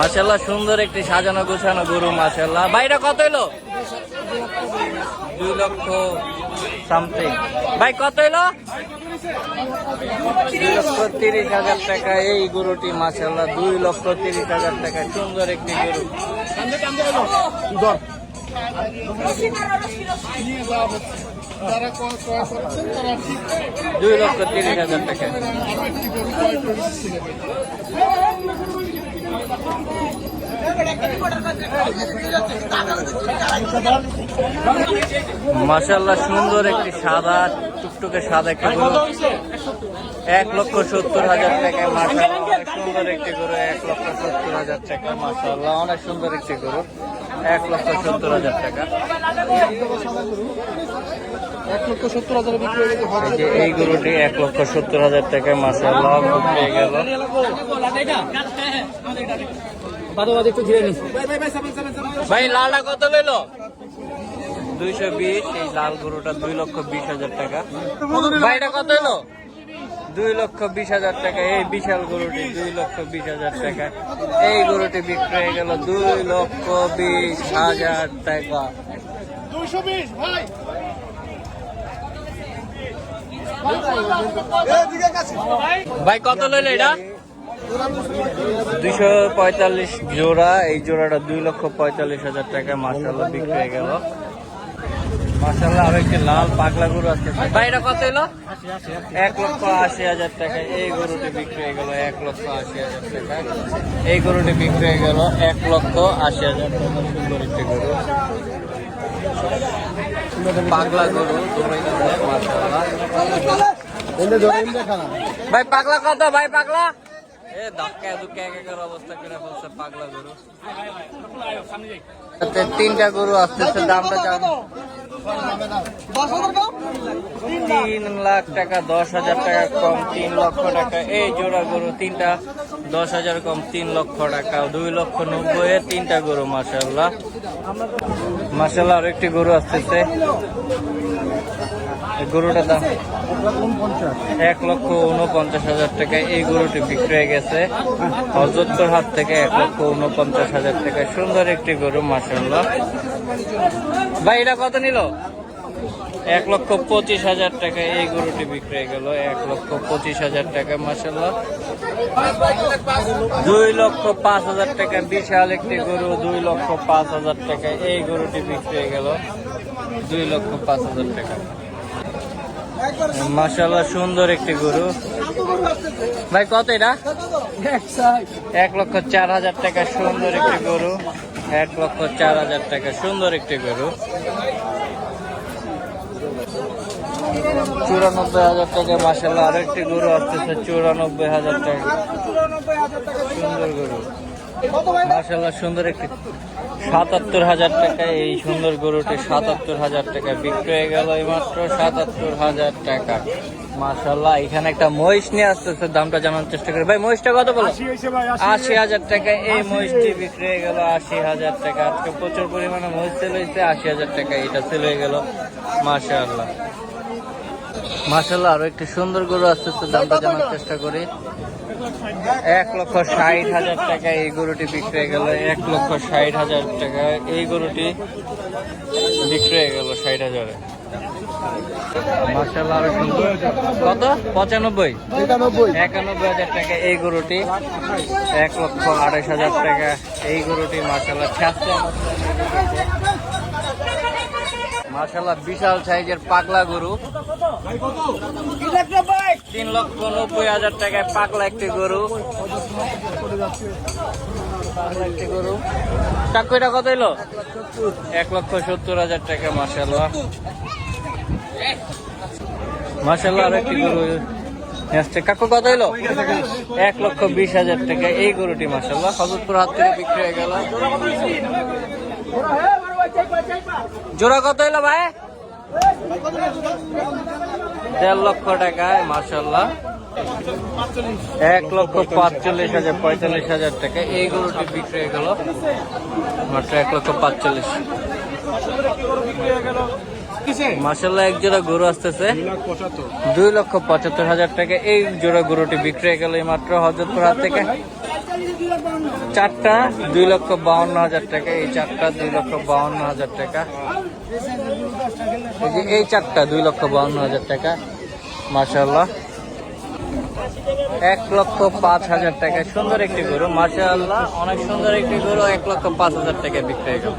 মাশাআল্লাহ সুন্দর একটি সাজানো গোছানো গরু মাশাআল্লাহ। ভাইটা কত হইলো? 2 লক্ষ সামথিং। ভাই কত হইলো? 2,30,000 টাকা এই গরুটি মাশাআল্লাহ। 2,30,000 টাকা সুন্দর একটি গরু। 2,30,000 টাকা। মাশাআল্লাহ সুন্দর একটি সাদা টুকটুকে সাদা একটি গরু 1,70,000 টাকা মাশাআল্লাহ। সুন্দর একটি গরু 1,70,000 টাকা মাশাআল্লাহ। অনেক সুন্দর একটি গরু 1,70,000 টাকা। এই গরুটি 1,70,000 টাকা মাশাআল্লাহ পেয়ে গেল। ভাই লালটা কত লইল? 220। এই লাল গরুটা 2,20,000 টাকা। ভাইটা কত হইলো? 2,20,000 টাকা। এই বিশাল গরুটি 2,20,000 টাকা। এই গরুটি বিক্রি হয়ে গেল 2,20,000 টাকা। ভাই কত লইল এটা? 245 জোড়া। এই জোড়াটা 2,45,000 টাকা মাশাআল্লাহ বিক্রি হয়ে গেল মাশাআল্লাহ। আর একটি লাল পাগলা গরু আছে। ভাই এটা কত হলো? 1,80,000 টাকা। এই গরুটি বিক্রি হয়ে গেল 1,80,000 টাকা। এই গরুটি বিক্রি হয়ে গেল 1,80,000 টাকা। সুন্দর একটি গরু পাগলা গরু মাশাআল্লাহ। ভাই পাগলা কত? ভাই পাগলা অবস্থা করে বলছে পাগলা গরু। 3টা গরু আসতেছে। দামটা জানো? 3 লাখ টাকা। 10,000 টাকা কম 3 লক্ষ টাকা। এই জোড়া গরু 3টা 10,000 কম 3 লক্ষ টাকা। 2,90,000 3টা গরু মাশাআল্লাহ মাশাআল্লাহ। আর একটি গরু আসতেছে। গরুটার দাম 1,49,000 টাকা। এই গরুটি বিক্রি হয়ে গেছে হযরতপুর হাট থেকে 1,49,000 টাকা। সুন্দর একটি গরু মাশাআল্লাহ। ভাই এটা কত নিল? 1,25,000 টাকা। এই গরুটি বিক্রি হয়ে গেল 1,25,000 টাকা মাশাআল্লাহ। 2,05,000 টাকা। বিশাল একটি গরু 2,05,000 টাকা। এই গরুটি বিক্রি হয়ে গেল 2,05,000 টাকা মাশাআল্লাহ। সুন্দর একটি গরু। ভাই কত এটা? 1,04,000 টাকা। সুন্দর একটি গরু 1,04,000 টাকা। সুন্দর একটি গরু 94,000 টাকা মাশাআল্লাহ। আর একটি গরু আসতেছে 94,000 টাকা। সুন্দর গরু মাশাআল্লাহ। সুন্দর একটি 77,000 টাকা। এই সুন্দর গরুটি 77,000 টাকা বিক্রি হয়ে গেল এইমাত্র 77,000 টাকা মাশাআল্লাহ। এখানে একটা মহিষ নিয়ে আসতেছে। দামটা জানার চেষ্টা করি। ভাই মহিষটা কত বলো? 80,000 টাকা। এই মহিষটি বিক্রি হয়ে গেল 80,000 টাকা। আজকে প্রচুর পরিমাণে মহিষ সেল হয়েছে। 80,000 টাকা এটা সেল হয়ে গেল মাশাআল্লাহ মাশাআল্লাহ। আরো একটি সুন্দর গরু আসতেছে। দামটা জানার চেষ্টা করি। 1,60,000 টাকা। এই গরুটি বিক্রি হয়ে গেল 1,60,000 টাকা। এই গরুটি বিক্রি হয়ে গেল 60,000-এ মাশাআল্লাহ। আরো সুন্দর কত? 91,000 টাকা। এই গরুটি 1,28,000 টাকা। এই গরুটি মাশাআল্লাহ মাশাআল্লাহ। বিশাল সাইজের পাগলা গরু 3,90,000 টাকায় পাগলা একটি গরু। টাকা কত এলো? 1,70,000 টাকা মাশাআল্লাহ মাশাআল্লাহ। আর একটি গরু আসছে। কাকু কত এলো? 1,20,000 টাকা। এই গরুটি মাশাআল্লাহ হযরতপুর হাট থেকে বিক্রি হয়ে গেল। জোড়া কত এলো ভাই? 1.5 লক্ষ টাকায় মাশাআল্লাহ। 1,45,000 45,000 টাকা। এই গরুটি বিক্রি হয়ে গেল মাত্র 1,45,000। মাশাআল্লাহ। এক জোড়া গরু আসতেছে 2,75,000 টাকা। এই জোড়া গরুটি বিক্রি হয়ে গেল মাত্র হযরতপুর হাট থেকে চারটা 2,52,000 টাকা, এই চারটা 2,52,000 টাকা। এই চারটা 2,52,000 টাকা মাশাআল্লাহ। 1,05,000 টাকা সুন্দর একটি গরু মাশাআল্লাহ, অনেক সুন্দর একটি গরু। 1,05,000 টাকা বিক্রি হয়ে গেল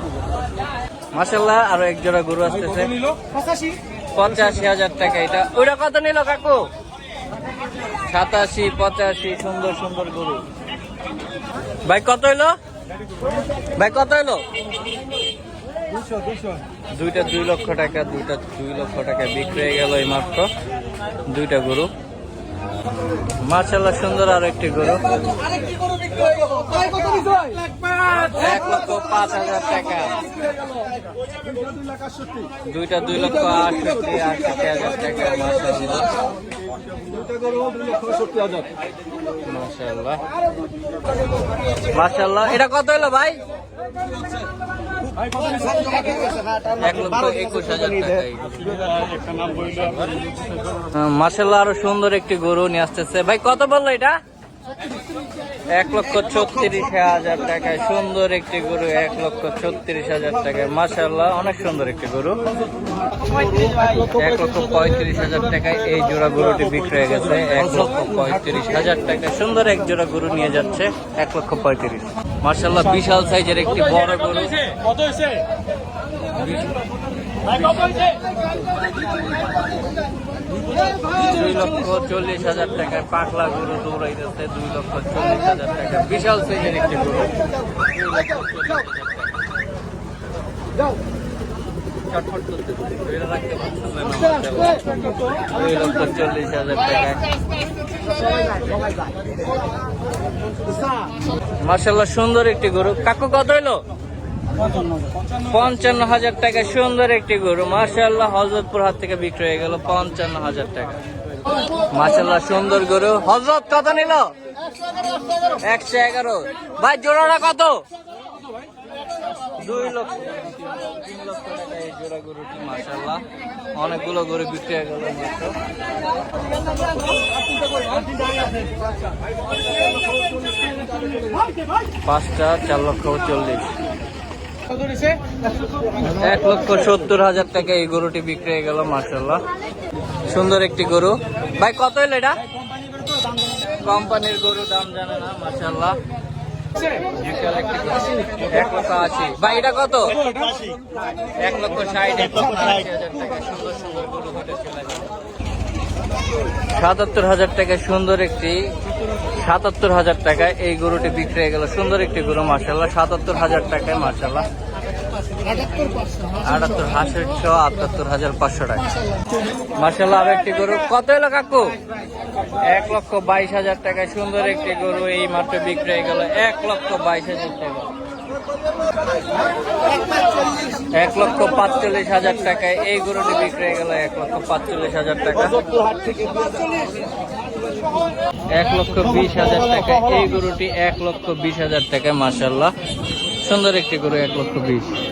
মাশাআল্লাহ। আরো এক জোড়া গরু আসতেছে 85,000 টাকা। এটা ওইটা কত নিল কাকু? 87, 85 সুন্দর সুন্দর গরু। ভাই কত হইলো? ভাই কত হইলো? দুইটা 2 লক্ষ টাকা, দুইটা 2 লক্ষ টাকা বিক্রি হয়ে গেল এই মাত্র দুইটা গরু মাশাআল্লাহ। সুন্দর আরো একটি গরু 1,05,000 টাকা। দুইটা 2,68,000 টাকা মাশাআল্লাহ মাশাআল্লাহ মাশাআল্লাহ। এটা কত হলো ভাই? 1,21,000 টাকা মাশাআল্লাহ। আরো সুন্দর একটি গরু নিয়ে আসতেছে ভাই। কত বললো এটা? 1,36,000 টাকায় সুন্দর একটি গরু। 1,36,000 টাকায় মাশাআল্লাহ, অনেক সুন্দর একটি গরু। 1,35,000 টাকায় এই জোড়া গরুটি বিক্রি হয়ে গেছে। 1,35,000 টাকায় সুন্দর এক জোড়া গরু নিয়ে যাচ্ছে 1,35,000 মাশাআল্লাহ। বিশাল সাইজের একটি বড় গরু। 2,40,000 টাকায় পাকলা গরু দৌড়াইতেছে। 2,40,000 টাকা বিশাল সাইজের একটি গরু। 2,40,000 টাকায় মাশাআল্লাহ সুন্দর একটি গরু। কাকু কত হইলো? 55,000 টাকা সুন্দর একটি গরু মাশাআল্লাহ। হযরতপুর হাট থেকে বিক্রি হয়ে গেল 55,000 টাকা মাশাআল্লাহ। সুন্দর গরু। হযরত কত নিল? 111। ভাই জোড়াটা কত? 2 লক্ষ 3 লক্ষ টাকা এই জোড়া গরুটি মাশাআল্লাহ। অনেকগুলো গরু বিক্রি হয়ে গেল মাত্র। পাঁচটা 4,40,000। 1,70,000 টাকা এই গরুটি বিক্রি হয়ে গেল মাশাআল্লাহ। সুন্দর একটি গরু। ভাই কত হলো এটা? কোম্পানির গরু, দাম জানে না মাশাআল্লাহ। 1,80,000। ভাই এটা কত? 1,60,000 টাকা সুন্দর সুন্দর গরু দুটো চলে গেল। 77,000 টাকা সুন্দর একটি 77,000 টাকায় এই গরুটি বিক্রি হয়ে গেল। সুন্দর একটি গরু মাশাআল্লাহ। 77,000 টাকায় মাশাআল্লাহ। 78,500 টাকা মাশাআল্লাহ। আর একটি গরু কত হলো কাকু? 1,22,000 টাকায় সুন্দর একটি গরু এই মাত্র বিক্রি হয়ে গেল। 1,22,000 টাকা। 1,45,000 টাকায় এই গরুটি বিক্রি হয়ে গেল। 1,45,000 টাকা। 1,20,000 টাকা এই গরুটি। 1,20,000 টাকা মাশাআল্লাহ। সুন্দর একটি গরু 1,20,000।